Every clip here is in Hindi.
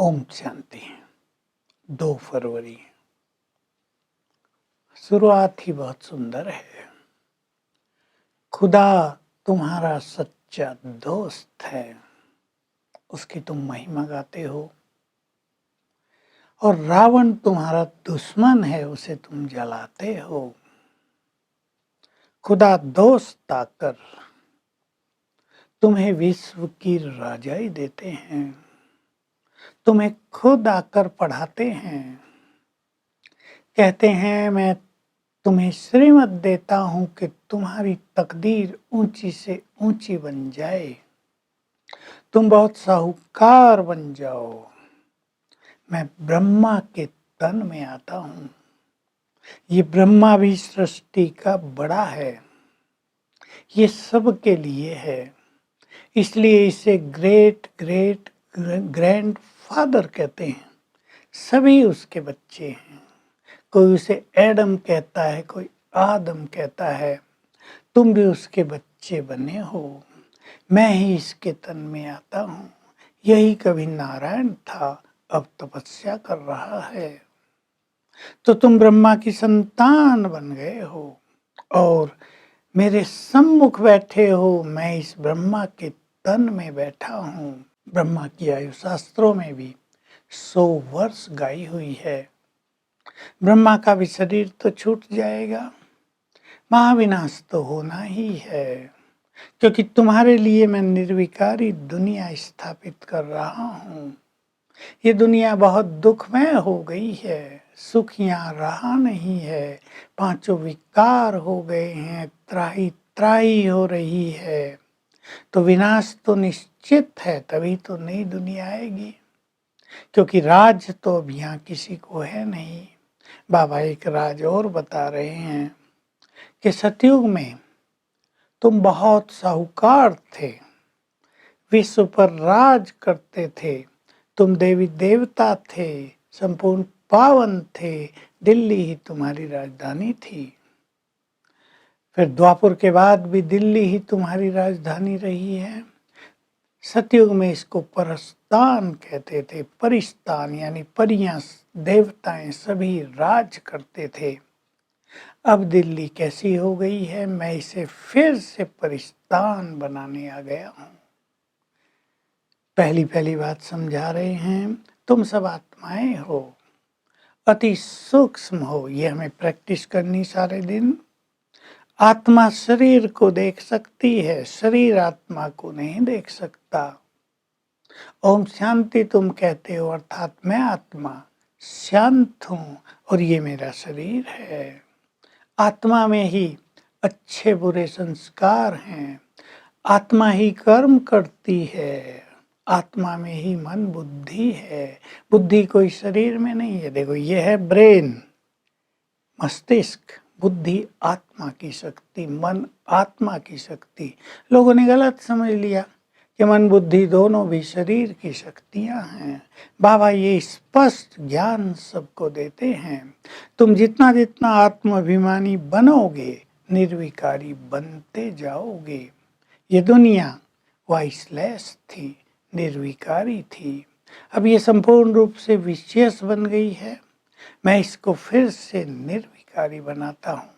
ओम शांति। 2 फरवरी। शुरुआत ही बहुत सुंदर है। खुदा तुम्हारा सच्चा दोस्त है, उसकी तुम महिमा गाते हो। और रावण तुम्हारा दुश्मन है, उसे तुम जलाते हो। खुदा दोस्त आकर तुम्हें विश्व की राजाई देते हैं, तुम्हें खुद आकर पढ़ाते हैं। कहते हैं मैं तुम्हें श्रीमत देता हूं कि तुम्हारी तकदीर ऊंची से ऊंची बन जाए, तुम बहुत साहूकार बन जाओ। मैं ब्रह्मा के तन में आता हूं। ये ब्रह्मा भी सृष्टि का बड़ा है, ये सबके लिए है, इसलिए इसे ग्रेट ग्रेट ग्रैंड फादर कहते हैं। सभी उसके बच्चे हैं। कोई उसे एडम कहता है, कोई आदम कहता है। तुम भी उसके बच्चे बने हो। मैं ही इसके तन में आता हूँ। यही कभी नारायण था, अब तपस्या कर रहा है। तो तुम ब्रह्मा की संतान बन गए हो और मेरे सम्मुख बैठे हो। मैं इस ब्रह्मा के तन में बैठा हूँ। ब्रह्मा की आयु शास्त्रों में भी 100 वर्ष गाई हुई है। ब्रह्मा का भी शरीर तो छूट जाएगा, महाविनाश तो होना ही है, क्योंकि तुम्हारे लिए मैं निर्विकारी दुनिया स्थापित कर रहा हूँ। ये दुनिया बहुत दुखमय हो गई है, सुख यहाँ रहा नहीं है। 5 विकार हो गए हैं, त्राही त्राही हो रही है। तो विनाश तो निश्चित है, तभी तो नई दुनिया आएगी, क्योंकि राज तो अब यहाँ किसी को है नहीं। बाबा एक राज और बता रहे हैं कि सतयुग में तुम बहुत साहूकार थे, विश्व पर राज करते थे, तुम देवी देवता थे, संपूर्ण पावन थे, दिल्ली ही तुम्हारी राजधानी थी। फिर द्वापर के बाद भी दिल्ली ही तुम्हारी राजधानी रही है। सतयुग में इसको परस्तान कहते थे। परिस्तान यानी परियां, देवताएं सभी राज करते थे। अब दिल्ली कैसी हो गई है, मैं इसे फिर से परिस्तान बनाने आ गया हूँ। पहली बात समझा रहे हैं, तुम सब आत्माएं हो, अति सूक्ष्म हो। ये हमें प्रैक्टिस करनी सारे दिन। आत्मा शरीर को देख सकती है, शरीर आत्मा को नहीं देख सकता। ओम शांति तुम कहते हो, अर्थात मैं आत्मा शांत हूँ और ये मेरा शरीर है। आत्मा में ही अच्छे बुरे संस्कार हैं, आत्मा ही कर्म करती है, आत्मा में ही मन बुद्धि है। बुद्धि कोई शरीर में नहीं है। देखो ये है ब्रेन, मस्तिष्क। बुद्धि आत्मा की शक्ति, मन आत्मा की शक्ति। लोगों ने गलत समझ लिया कि मन बुद्धि दोनों भी शरीर की शक्तियां हैं। बाबा ये स्पष्ट ज्ञान सबको देते हैं। तुम जितना जितना आत्माभिमानी बनोगे, निर्विकारी बनते जाओगे। ये दुनिया वाइसलेस थी, निर्विकारी थी, अब ये संपूर्ण रूप से विशेष बन गई है। मैं इसको फिर से निर्विकारी बनाता हूँ।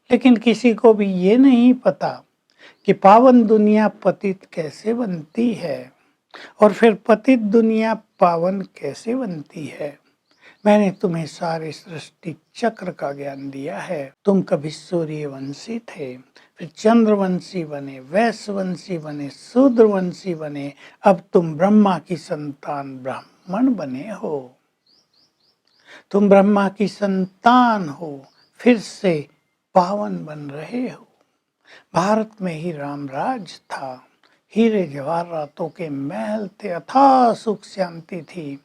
लेकिन किसी को भी ये नहीं पता कि पावन दुनिया पतित कैसे बनती है और फिर पतित दुनिया पावन कैसे बनती है। मैंने तुम्हें सारे सृष्टि चक्र का ज्ञान दिया है। तुम कभी सूर्यवंशी थे, फिर चंद्रवंशी बने, वैश्यवंशी बने, शूद्रवंशी बने, अब तुम ब्रह्मा की संतान ब्राह्मण बने हो। तुम ब्रह्मा की संतान हो, फिर से पावन बन रहे हो। भारत में ही रामराज था, हीरे जवाहरातों के महल थे, अथाह सुख शांति थी।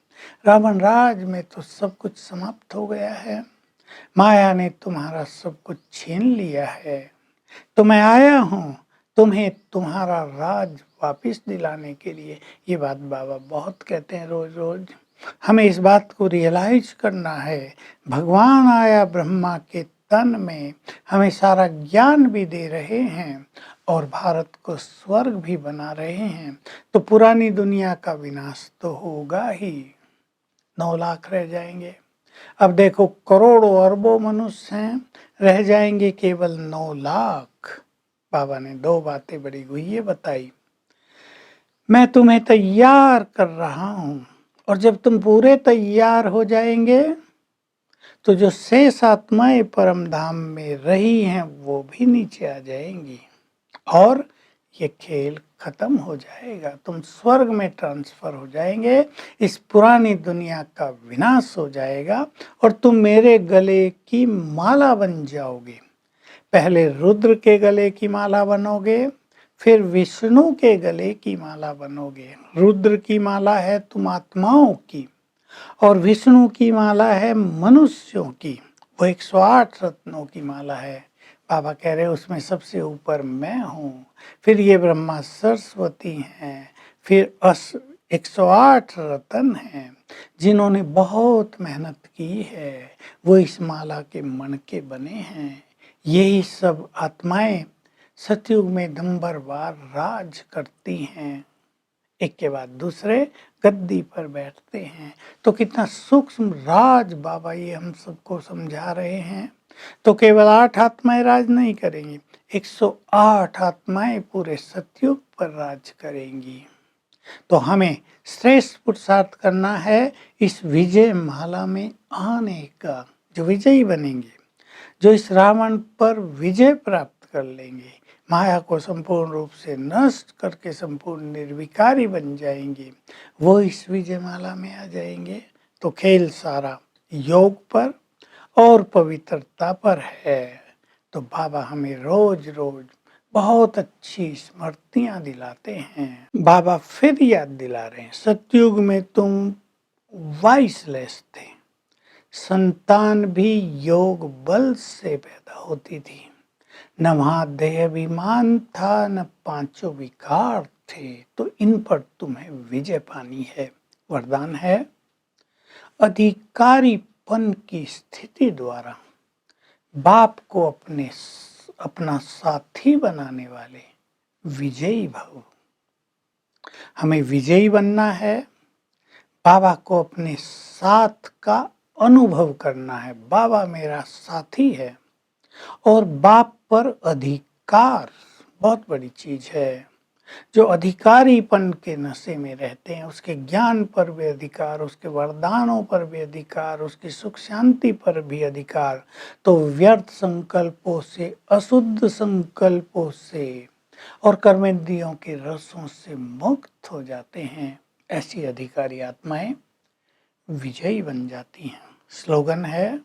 रावण राज में तो सब कुछ समाप्त हो गया है। माया ने तुम्हारा सब कुछ छीन लिया है। तो मैं आया हूँ तुम्हें तुम्हारा राज वापिस दिलाने के लिए। ये बात बाबा बहुत कहते हैं रोज रोज। हमें इस बात को रियलाइज करना है। भगवान आया ब्रह्मा के तन में, हमें सारा ज्ञान भी दे रहे हैं और भारत को स्वर्ग भी बना रहे हैं। तो पुरानी दुनिया का विनाश तो होगा ही। 9 लाख रह जाएंगे। अब देखो करोड़ों अरबों मनुष्य हैं, रह जाएंगे केवल 9 लाख। बाबा ने 2 बातें बड़ी गुह्य बताई। मैं तुम्हें तैयार कर रहा हूं, और जब तुम पूरे तैयार हो जाएंगे तो जो शेष आत्माएं परम धाम में रही हैं वो भी नीचे आ जाएंगी और ये खेल खत्म हो जाएगा। तुम स्वर्ग में ट्रांसफर हो जाएंगे, इस पुरानी दुनिया का विनाश हो जाएगा और तुम मेरे गले की माला बन जाओगे। पहले रुद्र के गले की माला बनोगे, फिर विष्णु के गले की माला बनोगे। रुद्र की माला है तुम आत्माओं की और विष्णु की माला है मनुष्यों की। वो 108 रत्नों की माला है। बाबा कह रहे उसमें सबसे ऊपर मैं हूँ, फिर ये ब्रह्मा सरस्वती हैं, फिर 108 रत्न हैं जिन्होंने बहुत मेहनत की है, वो इस माला के मणके बने हैं। यही सब आत्माएं सतयुग में नंबरवार राज करती हैं, एक के बाद दूसरे गद्दी पर बैठते हैं। तो कितना सूक्ष्म राज बाबा ये हम सबको समझा रहे हैं। तो केवल 8 आत्माएं राज नहीं करेंगी, 108 आत्माएं पूरे सतयुग पर राज करेंगी। तो हमें श्रेष्ठ पुरुषार्थ करना है इस विजय माला में आने का। जो विजयी बनेंगे, जो इस रावण पर विजय प्राप्त कर लेंगे, माया को संपूर्ण रूप से नष्ट करके संपूर्ण निर्विकारी बन जाएंगे, वो इस विजय माला में आ जाएंगे। तो खेल सारा योग पर और पवित्रता पर है। तो बाबा हमें रोज रोज बहुत अच्छी स्मृतियां दिलाते हैं। बाबा फिर याद दिला रहे हैं, सतयुग में तुम वाइसलेस थे, संतान भी योग बल से पैदा होती थी, न वहां देह अभिमान था, न 5 विकार थे। तो इन पर तुम्हें विजय पानी है। वरदान है अधिकारीपन की स्थिति द्वारा बाप को अपना साथी बनाने वाले विजयी भव। हमें विजयी बनना है, बाबा को अपने साथ का अनुभव करना है। बाबा मेरा साथी है और बाप पर अधिकार बहुत बड़ी चीज है। जो अधिकारीपन के नशे में रहते हैं, उसके ज्ञान पर भी अधिकार, उसके वरदानों पर भी अधिकार, उसकी सुख शांति पर भी अधिकार, तो व्यर्थ संकल्पों से, अशुद्ध संकल्पों से और कर्मेंद्रियों के रसों से मुक्त हो जाते हैं। ऐसी अधिकारी आत्माएं विजयी बन जाती हैं। स्लोगन है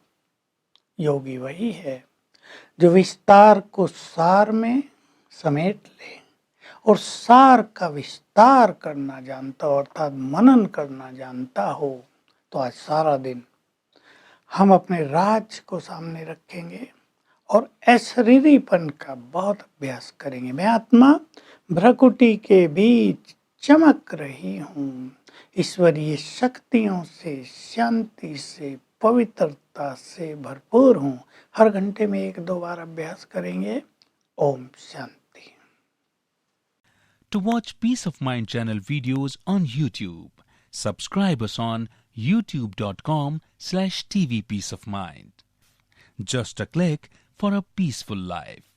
योगी वही है जो विस्तार को सार में समेट ले और सार का विस्तार करना जानता हो, अर्थात मनन करना जानता हो। तो आज सारा दिन हम अपने राज को सामने रखेंगे और अशरीरीपन का बहुत अभ्यास करेंगे। मैं आत्मा भ्रकुटी के बीच चमक रही हूँ, ईश्वरीय शक्तियों से, शांति से, पवित्रता से भरपूर हूँ। हर घंटे में 1-2 बार अभ्यास करेंगे। Om Shanti. To watch Peace of Mind channel videos on YouTube, subscribe us on youtube.com/tvpeaceofmind. Just a click for a peaceful life.